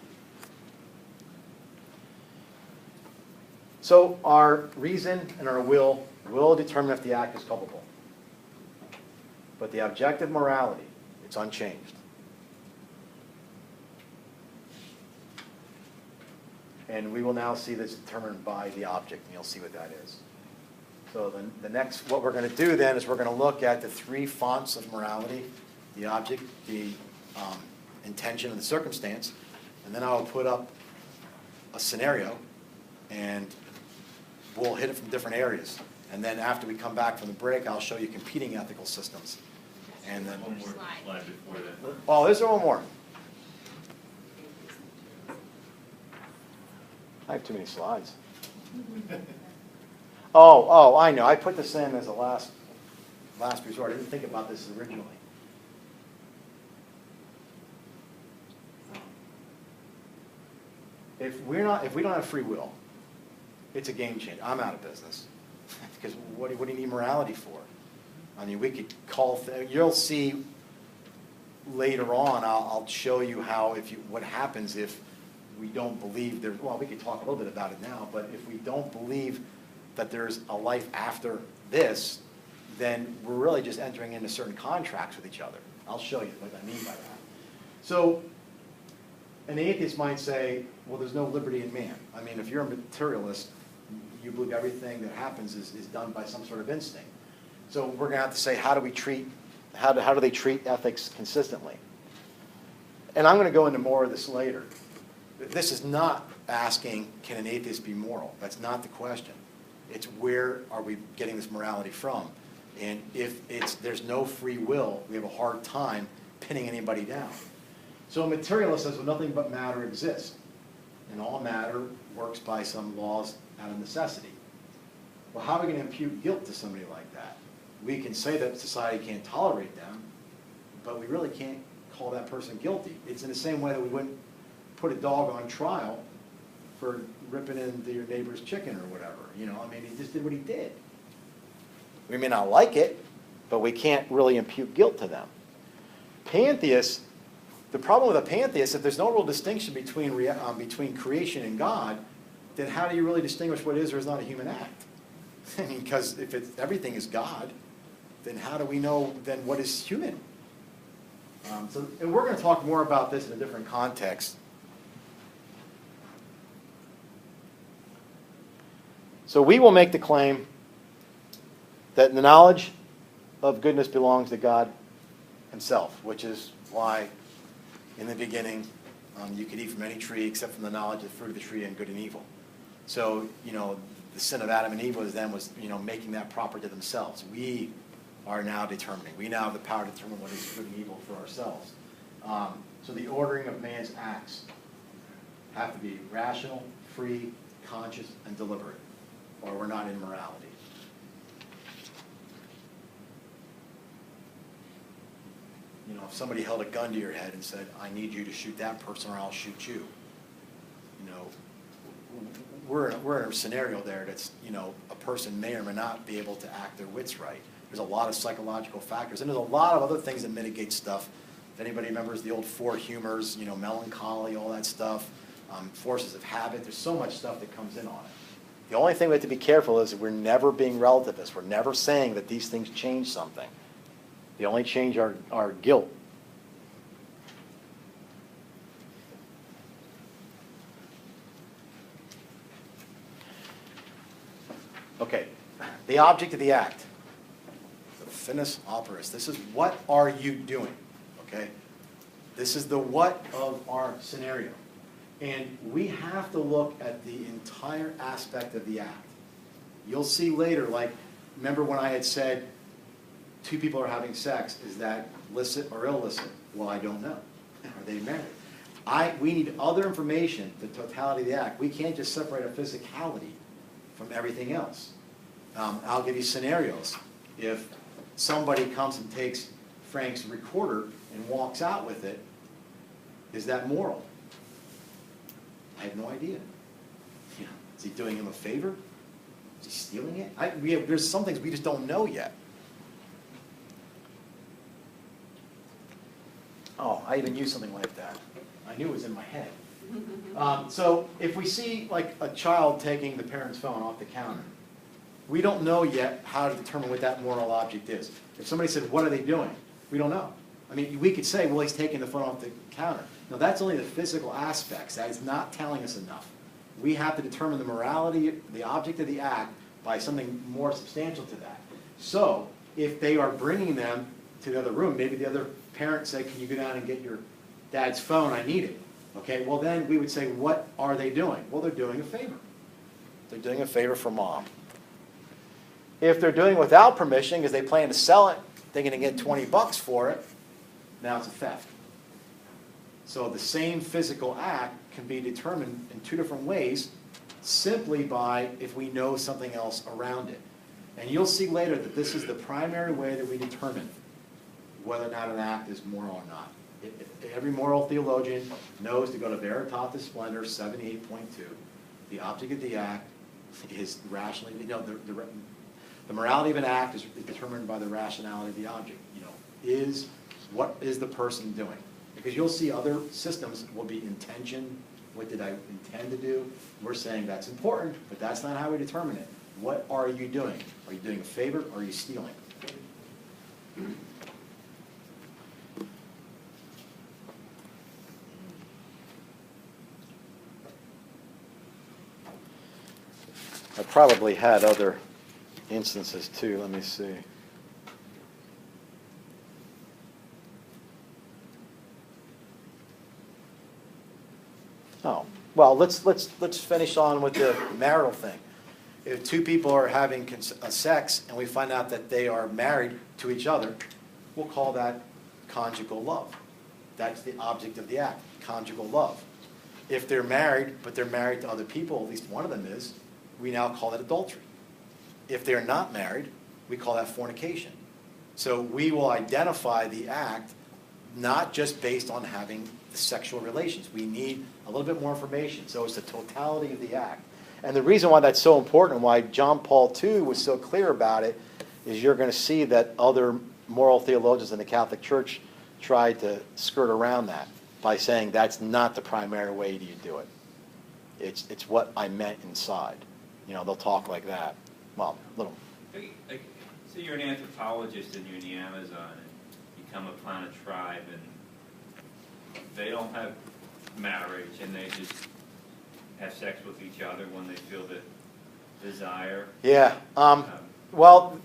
So our reason and our will determine if the act is culpable. But the objective morality, it's unchanged. And we will now see this determined by the object, and you'll see what that is. So the next, what we're going to do then is we're going to look at the 3 fonts of morality: the object, the intention, and the circumstance. And then I'll put up a scenario, and we'll hit it from different areas. And then after we come back from the break, I'll show you competing ethical systems. And then One more slide before that. oh, is there one more? I have too many slides. Oh, I know. I put this in as a last resort. I didn't think about this originally. If we don't have free will, it's a game changer. I'm out of business. Because what do you need morality for? I mean, we could call, you'll see later on, I'll show you how, what happens if we don't believe there's, well, we could talk a little bit about it now, but if we don't believe that there's a life after this, then we're really just entering into certain contracts with each other. I'll show you what I mean by that. So an atheist might say, well, there's no liberty in man. I mean, if you're a materialist, you believe everything that happens is done by some sort of instinct. So we're going to have to say, how do they treat ethics consistently? And I'm going to go into more of this later. This is not asking, can an atheist be moral? That's not the question. It's where are we getting this morality from? And if there's no free will, we have a hard time pinning anybody down. So a materialist says, well, nothing but matter exists. And all matter works by some laws out of necessity. Well, how are we going to impute guilt to somebody like that? We can say that society can't tolerate them, but we really can't call that person guilty. It's in the same way that we wouldn't put a dog on trial for ripping into your neighbor's chicken or whatever. You know, I mean, he just did what he did. We may not like it, but we can't really impute guilt to them. Pantheists, the problem with a pantheist, if there's no real distinction between creation and God, then how do you really distinguish what is or is not a human act? I mean, because if everything is God, then how do we know then what is human? And we're going to talk more about this in a different context. So we will make the claim that the knowledge of goodness belongs to God himself, which is why in the beginning you could eat from any tree except from the knowledge of the fruit of the tree and good and evil. So, you know, the sin of Adam and Eve was making that proper to themselves. We are now determining. We now have the power to determine what is good and evil for ourselves. So the ordering of man's acts have to be rational, free, conscious, and deliberate, or we're not in morality. You know, if somebody held a gun to your head and said, I need you to shoot that person or I'll shoot you, you know, we're in a scenario there that's, you know, a person may or may not be able to act their wits right. There's a lot of psychological factors, and there's a lot of other things that mitigate stuff. If anybody remembers the old four humors, you know, melancholy, all that stuff, forces of habit, there's so much stuff that comes in on it. The only thing we have to be careful is that we're never being relativist. We're never saying that these things change something. They only change our guilt. Okay, the object of the act. The finis operis. This is what are you doing, okay? This is the what of our scenario. And we have to look at the entire aspect of the act. You'll see later, like, remember when I had said two people are having sex, is that licit or illicit? Well, I don't know. Are they married? We need other information, the totality of the act. We can't just separate our physicality from everything else. I'll give you scenarios. If somebody comes and takes Frank's recorder and walks out with it, is that moral? I have no idea. You know, is he doing him a favor? Is he stealing it? There's some things we just don't know yet. Oh, I even used something like that. I knew it was in my head. So if we see like a child taking the parent's phone off the counter, we don't know yet how to determine what that moral object is. If somebody said, what are they doing? We don't know. I mean, we could say, well, he's taking the phone off the counter. No, that's only the physical aspects. That is not telling us enough. We have to determine the morality, the object of the act, by something more substantial to that. So if they are bringing them to the other room, maybe the other parent said, can you go down and get your dad's phone? I need it. Okay, well then we would say, what are they doing? Well, they're doing a favor. They're doing a favor for mom. If they're doing it without permission because they plan to sell it, they're going to get 20 bucks for it, now it's a theft. So the same physical act can be determined in two different ways simply by if we know something else around it. And you'll see later that this is the primary way that we determine whether or not an act is moral or not. Every moral theologian knows to go to Veritatis Splendor 78.2. The object of the act is rationally, you know, the morality of an act is determined by the rationality of the object. You know, what is the person doing? Because you'll see other systems will be intention. What did I intend to do? We're saying that's important, but that's not how we determine it. What are you doing? Are you doing a favor or are you stealing? I probably had other instances too. Let me see. Oh, well, let's finish on with the marital thing. If two people are having sex and we find out that they are married to each other, we'll call that conjugal love. That's the object of the act, conjugal love. If they're married, but they're married to other people, at least one of them is, we now call it adultery. if they're not married, we call that fornication. So we will identify the act not just based on having the sexual relations. We need a little bit more information. So it's the totality of the act. And the reason why that's so important and why John Paul II was so clear about it is you're going to see that other moral theologians in the Catholic Church tried to skirt around that by saying that's not the primary way you do it. It's what I meant inside. They'll talk like that. Well, little. So you're an anthropologist and you're in the Amazon and you come upon a tribe and they don't have marriage and they just have sex with each other when they feel the desire. Yeah. Well,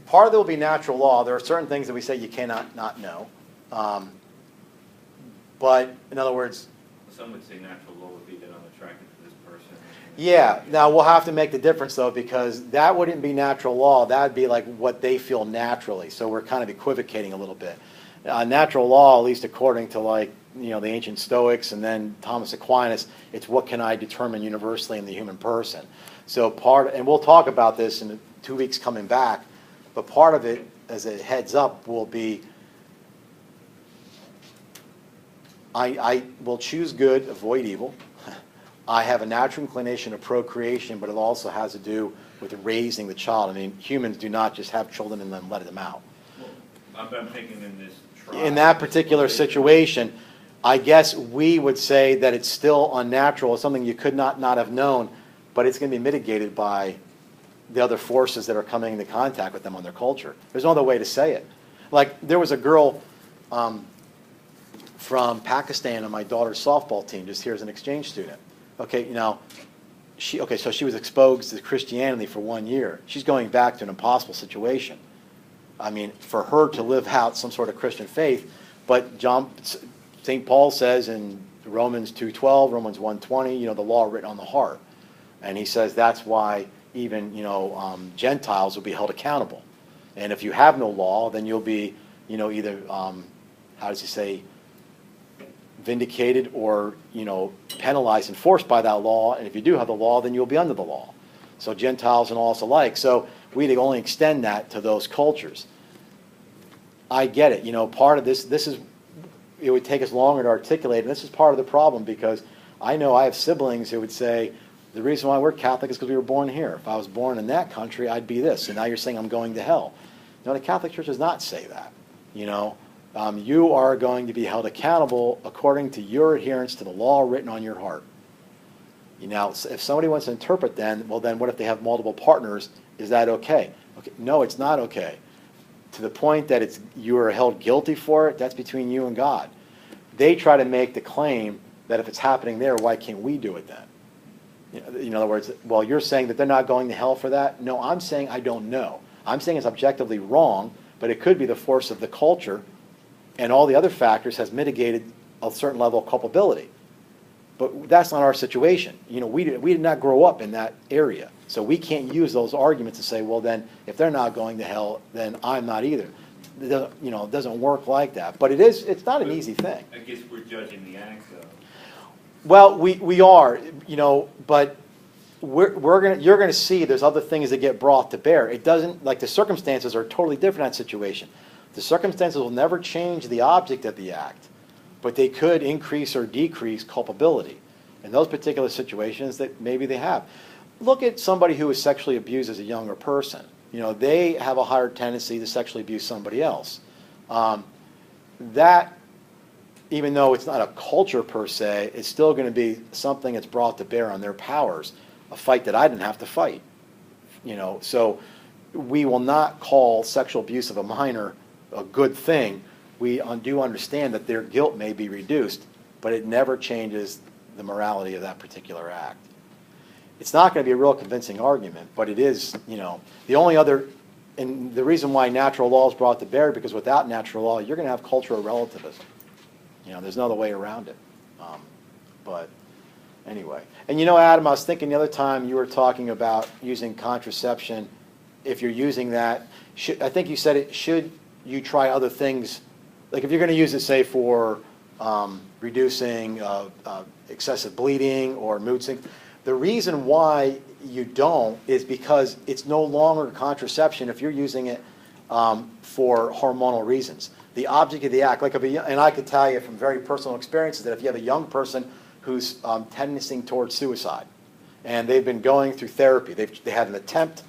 part of it will be natural law. There are certain things that we say you cannot not know. But in other words, some would say natural law would be that I'm attracted to this person. yeah. Now we'll have to make the difference though, because that wouldn't be natural law. That would be like what they feel naturally. So we're kind of equivocating a little bit. Natural law, at least according to the ancient Stoics and then Thomas Aquinas, it's what can I determine universally in the human person. So and we'll talk about this in 2 weeks coming back, but part of it, as a heads up, will be I will choose good, avoid evil. I have a natural inclination of procreation, but it also has to do with raising the child. I mean, humans do not just have children and then let them out. Well, I'm thinking in this tribe. In that particular situation, I guess we would say that it's still unnatural. It's something you could not have known, but it's going to be mitigated by the other forces that are coming into contact with them on their culture. There's no other way to say it. Like, there was a girl from Pakistan on my daughter's softball team, just here as an exchange student. Okay, so she was exposed to Christianity for 1 year. She's going back to an impossible situation. I mean, for her to live out some sort of Christian faith, but St. Paul says in Romans 2:12, Romans 1:20, the law written on the heart. And he says that's why even, Gentiles will be held accountable. And if you have no law, then you'll be, either, how does he say, vindicated or, penalized and forced by that law. And if you do have the law, then you'll be under the law. So Gentiles and all us alike. So we'd only extend that to those cultures. I get it. Part of this is, it would take us longer to articulate, and this is part of the problem, because I know I have siblings who would say, the reason why we're Catholic is because we were born here. If I was born in that country, I'd be this. And now you're saying I'm going to hell. No, the Catholic Church does not say that. You are going to be held accountable according to your adherence to the law written on your heart. If somebody wants to interpret then what if they have multiple partners? Is that okay? Okay, no, it's not okay. To the point that you are held guilty for it, that's between you and God. They try to make the claim that if it's happening there, why can't we do it then? In other words, well, you're saying that they're not going to hell for that? No, I'm saying I don't know. I'm saying it's objectively wrong, but it could be the force of the culture and all the other factors has mitigated a certain level of culpability. But that's not our situation. We did not grow up in that area. So we can't use those arguments to say, well, then, if they're not going to hell, then I'm not either. It doesn't work like that. But it's not an easy thing. I guess we're judging the act, though. Well, we are, but you're gonna see there's other things that get brought to bear. It doesn't, like, the circumstances are totally different in that situation. The circumstances will never change the object of the act, but they could increase or decrease culpability. In those particular situations that maybe they have. Look at somebody who was sexually abused as a younger person. They have a higher tendency to sexually abuse somebody else. That, even though it's not a culture per se, it's still going to be something that's brought to bear on their powers, a fight that I didn't have to fight. So we will not call sexual abuse of a minor a good thing. We do understand that their guilt may be reduced, but it never changes the morality of that particular act. It's not going to be a real convincing argument, but it is, the only other, and the reason why natural law is brought to bear, because without natural law, you're going to have cultural relativism. There's no other way around it. But anyway. And Adam, I was thinking the other time you were talking about using contraception. If you're using that, I think you said should you try other things? Like if you're going to use it, say, for reducing excessive bleeding or mood swings. The reason why you don't is because it's no longer contraception if you're using it for hormonal reasons. The object of the act, like and I could tell you from very personal experiences that if you have a young person who's tendencing towards suicide, and they've been going through therapy, they had an attempt,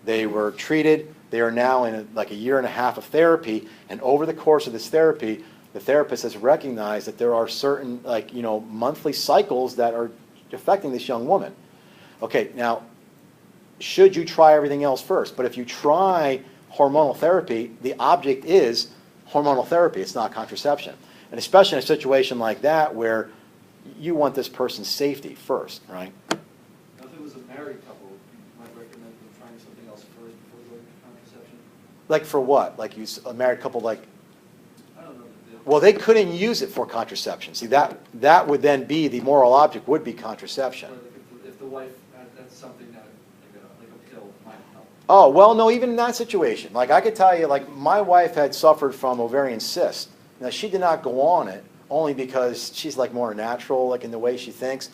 they were treated, they are now in like a year and a half of therapy, and over the course of this therapy, the therapist has recognized that there are certain monthly cycles that are affecting this young woman. Okay, now, should you try everything else first? But if you try hormonal therapy, the object is hormonal therapy. It's not contraception. And especially in a situation like that where you want this person's safety first, right? Now, if it was a married couple, you might recommend them trying something else first before going to contraception? Like for what? Like a married couple, like, I don't know. well, they couldn't use it for contraception. See, that would then be, the moral object would be contraception. If the wife had something that, like a pill might help. Oh, well, no, even in that situation. Like, I could tell you, like, my wife had suffered from ovarian cyst. Now, she did not go on it, only because she's, like, more natural, like, in the way she thinks.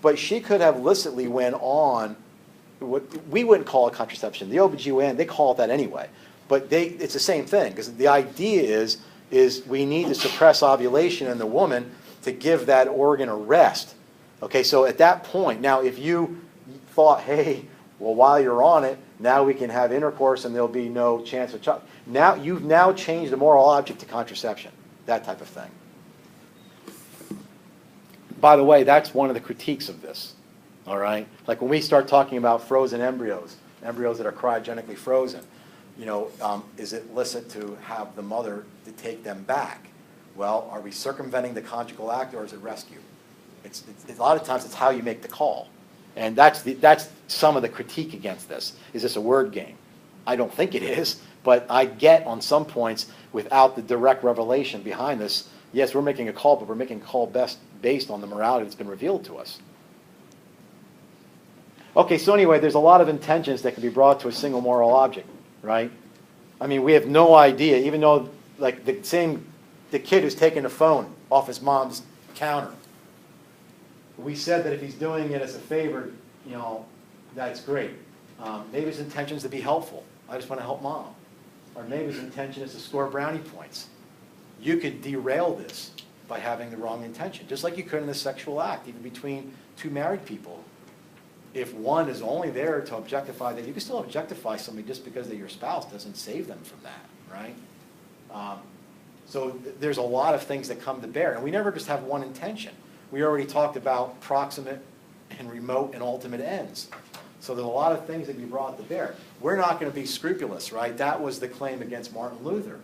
But she could have illicitly went on, what we wouldn't call it contraception. The OBGYN, they call it that anyway. But it's the same thing, because the idea is we need to suppress ovulation in the woman to give that organ a rest. Okay, so at that point, now if you thought, hey, well, while you're on it, now we can have intercourse and there'll be no chance of child. Now you've now changed the moral object to contraception, that type of thing. By the way, that's one of the critiques of this, all right? Like when we start talking about frozen embryos that are cryogenically frozen, is it licit to have the mother to take them back? Well, are we circumventing the conjugal act or is it rescue? It's a lot of times it's how you make the call. And that's some of the critique against this. Is this a word game? I don't think it is, but I get on some points without the direct revelation behind this, yes, we're making a call, but we're making a call based on the morality that's been revealed to us. Okay, so anyway, there's a lot of intentions that can be brought to a single moral object, right? I mean, we have no idea, even though, like, the kid who's taking the phone off his mom's counter, we said that if he's doing it as a favor, that's great. Maybe his intention is to be helpful. I just want to help mom. Or maybe his intention is to score brownie points. You could derail this by having the wrong intention, just like you could in a sexual act, even between two married people. If one is only there to objectify, that you can still objectify somebody just because they're your spouse doesn't save them from that, right? So there's a lot of things that come to bear, and we never just have one intention. We already talked about proximate and remote and ultimate ends. So there's a lot of things that can be brought to bear. We're not going to be scrupulous, right? That was the claim against Martin Luther,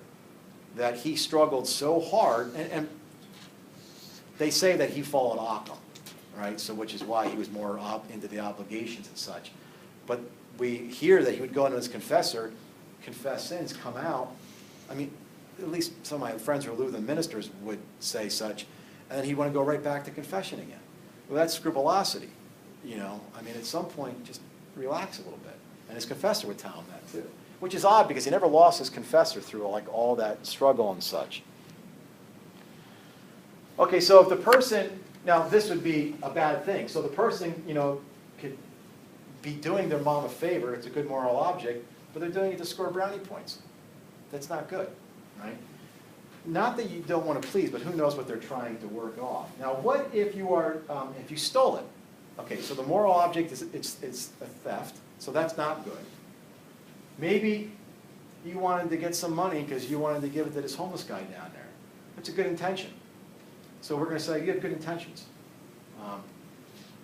that he struggled so hard, and they say that he followed Occam, right? So which is why he was more into the obligations and such. But we hear that he would go into his confessor, confess sins, come out. I mean, at least some of my friends who are Lutheran ministers would say such, and then he'd want to go right back to confession again. Well, that's scrupulosity, I mean, at some point, just relax a little bit. And his confessor would tell him that too, which is odd because he never lost his confessor through like all that struggle and such. Okay, so if the person, now this would be a bad thing. So the person, could be doing their mom a favor. It's a good moral object, but they're doing it to score brownie points. That's not good, right? Not that you don't want to please, but who knows what they're trying to work off. Now, what if you are, if you stole it? Okay, so the moral object is it's a theft, so that's not good. Maybe you wanted to get some money because you wanted to give it to this homeless guy down there. It's a good intention. So we're going to say you have good intentions.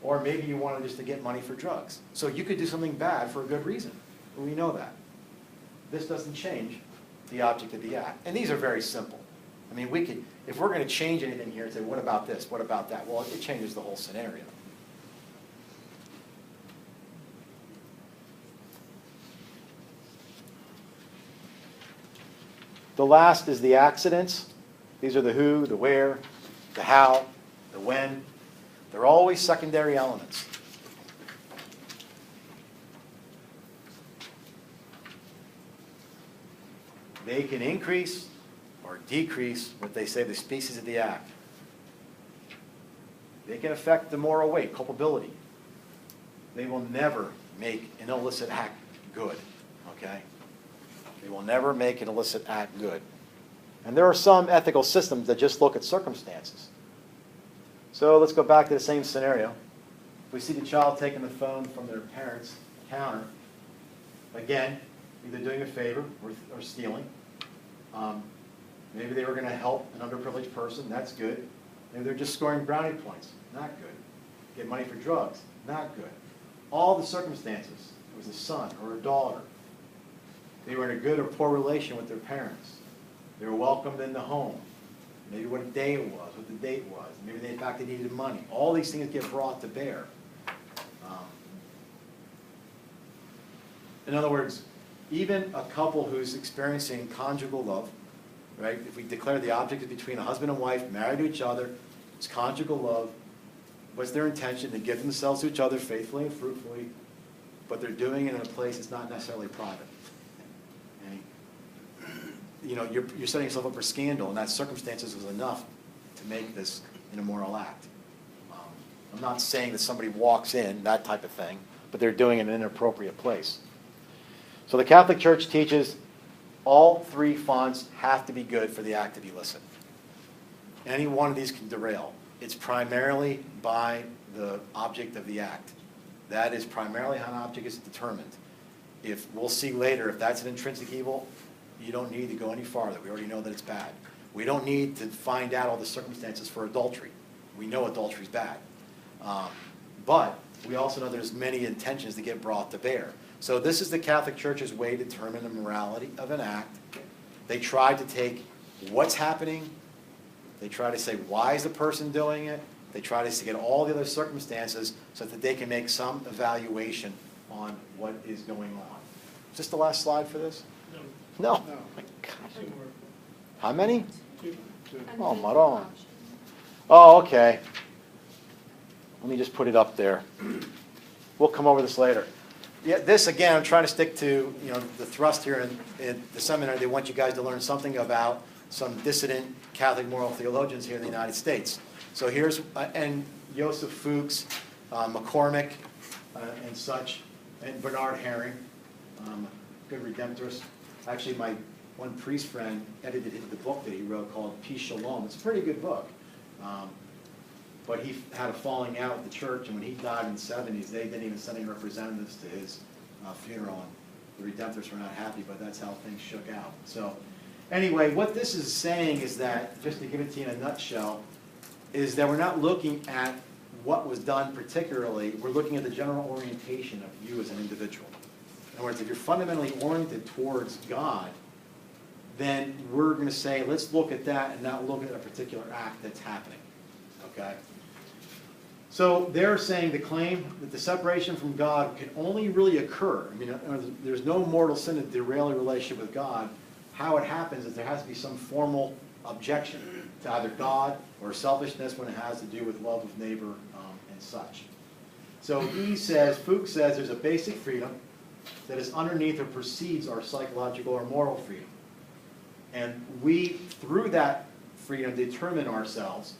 Or maybe you wanted just to get money for drugs. So you could do something bad for a good reason. We know that. This doesn't change the object of the act. And these are very simple. I mean, we could, if we're going to change anything here and say, what about this, what about that? Well, it changes the whole scenario. The last is the accidents. These are the who, the where, the how, the when. They're always secondary elements. They can increase or decrease what they say the species of the act. They can affect the moral weight, culpability. they will never make an illicit act good, okay? They will never make an illicit act good. And there are some ethical systems that just look at circumstances. So let's go back to the same scenario. We see the child taking the phone from their parents' counter. Again, either doing a favor or stealing. Maybe they were going to help an underprivileged person. That's good. Maybe they're just scoring brownie points. Not good. Get money for drugs. Not good. All the circumstances. It was a son or a daughter. They were in a good or poor relation with their parents. They were welcomed in the home. Maybe what day it was, what the date was. Maybe they, in fact, they needed money. All these things get brought to bear. In other words, even a couple who's experiencing conjugal love, right? If we declare the object is between a husband and wife, married to each other, it's conjugal love. What's their intention? To give themselves to each other faithfully and fruitfully, but they're doing it in a place that's not necessarily private. You know, you're setting yourself up for scandal, and that circumstances was enough to make this an immoral act. I'm not saying that somebody walks in, that type of thing, but they're doing it in an inappropriate place. So the Catholic Church teaches all three fonts have to be good for the act to be illicit. Any one of these can derail. It's primarily by the object of the act. That is primarily how an object is determined. If we'll see later, if that's an intrinsic evil, you don't need to go any farther. We already know that it's bad. We don't need to find out all the circumstances for adultery. We know adultery is bad. But we also know there's many intentions that get brought to bear. So this is the Catholic Church's way to determine the morality of an act. They try to take what's happening. They try to say, why is the person doing it? They try to get all the other circumstances so that they can make some evaluation on what is going on. Is this the last slide for this? No. No. My gosh. Two more. How many? Two. Oh, Maron. Oh, okay. Let me just put it up there. We'll come over this later. Yeah, this again, I'm trying to stick to the thrust here in the seminary. They want you guys to learn something about some dissident Catholic moral theologians here in the United States. So here's and Joseph Fuchs, McCormick, and such, and Bernard Herring, good redemptorist. Actually, my one priest friend edited the book that he wrote called Peace Shalom. It's a pretty good book. But he had a falling out with the church, and when he died in the 70s, they didn't even send any representatives to his funeral, and the Redemptorists were not happy, but that's how things shook out. So anyway, what this is saying is that, just to give it to you in a nutshell, is that we're not looking at what was done particularly, we're looking at the general orientation of you as an individual. In other words, if you're fundamentally oriented towards God, then we're going to say, let's look at that and not look at a particular act that's happening. Okay? So they're saying the claim that the separation from God can only really occur. I mean, there's no mortal sin that derail a relationship with God. How it happens is there has to be some formal objection to either God or selfishness when it has to do with love of neighbor and such. So he says, Fuchs says, there's a basic freedom that is underneath or precedes our psychological or moral freedom. And we, through that freedom, determine ourselves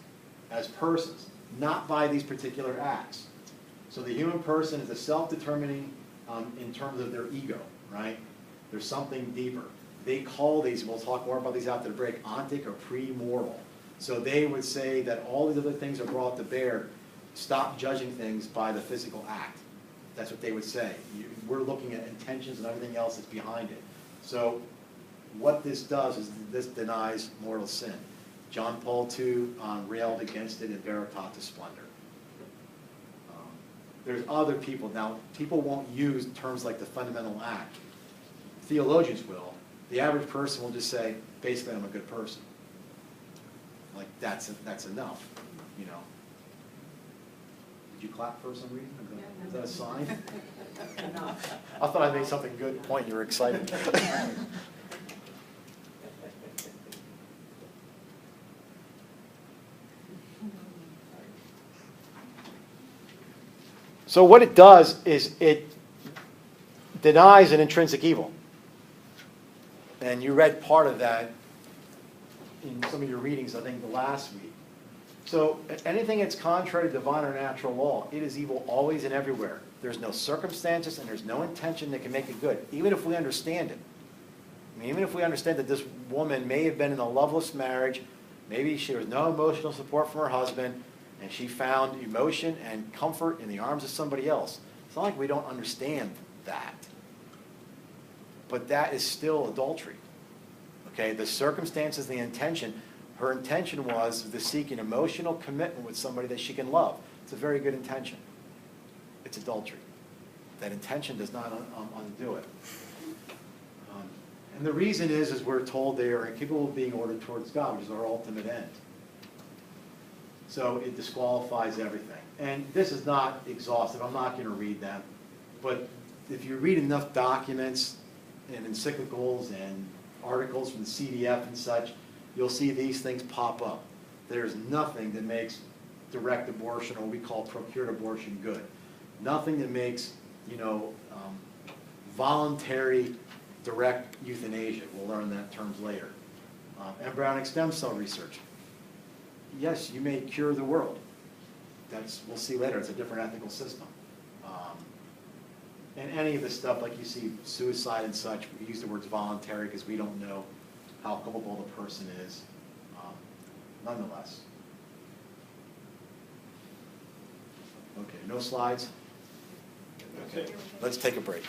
as persons, not by these particular acts. So the human person is a self-determining in terms of their ego, right? There's something deeper. They call these, we'll talk more about these after the break, ontic or pre-moral. So they would say that all these other things are brought to bear. Stop judging things by the physical act. That's what they would say. We're looking at intentions and everything else that's behind it. So what this does is this denies mortal sin. John Paul II railed against it in Veritatis Splendor. There's other people. Now, people won't use terms like the fundamental act. Theologians will. The average person will just say, basically, I'm a good person. Like, that's enough, you know. Did you clap for some reason? Is that a sign? I thought I made something good point. You were excited. So what it does is it denies an intrinsic evil. And you read part of that in some of your readings, I think, the last week. So anything that's contrary to divine or natural law, it is evil always and everywhere. There's no circumstances and there's no intention that can make it good, even if we understand it. I mean, even if we understand that this woman may have been in a loveless marriage, maybe there was no emotional support from her husband, and she found emotion and comfort in the arms of somebody else. It's not like we don't understand that. But that is still adultery. Okay, the circumstances, the intention, her intention was to seek an emotional commitment with somebody that she can love. It's a very good intention. It's adultery. That intention does not undo it. And the reason is we're told they are incapable of being ordered towards God, which is our ultimate end. So it disqualifies everything. And this is not exhaustive. I'm not going to read them. But if you read enough documents and encyclicals and articles from the CDF and such, you'll see these things pop up. There's nothing that makes direct abortion, or what we call procured abortion, good. Nothing that makes, voluntary direct euthanasia. We'll learn that terms later. Embryonic stem cell research. Yes, you may cure the world. We'll see later. It's a different ethical system. And any of the stuff, like you see suicide and such, we use the words voluntary because we don't know how culpable the person is. Nonetheless. Okay, no slides? Okay, let's take a break.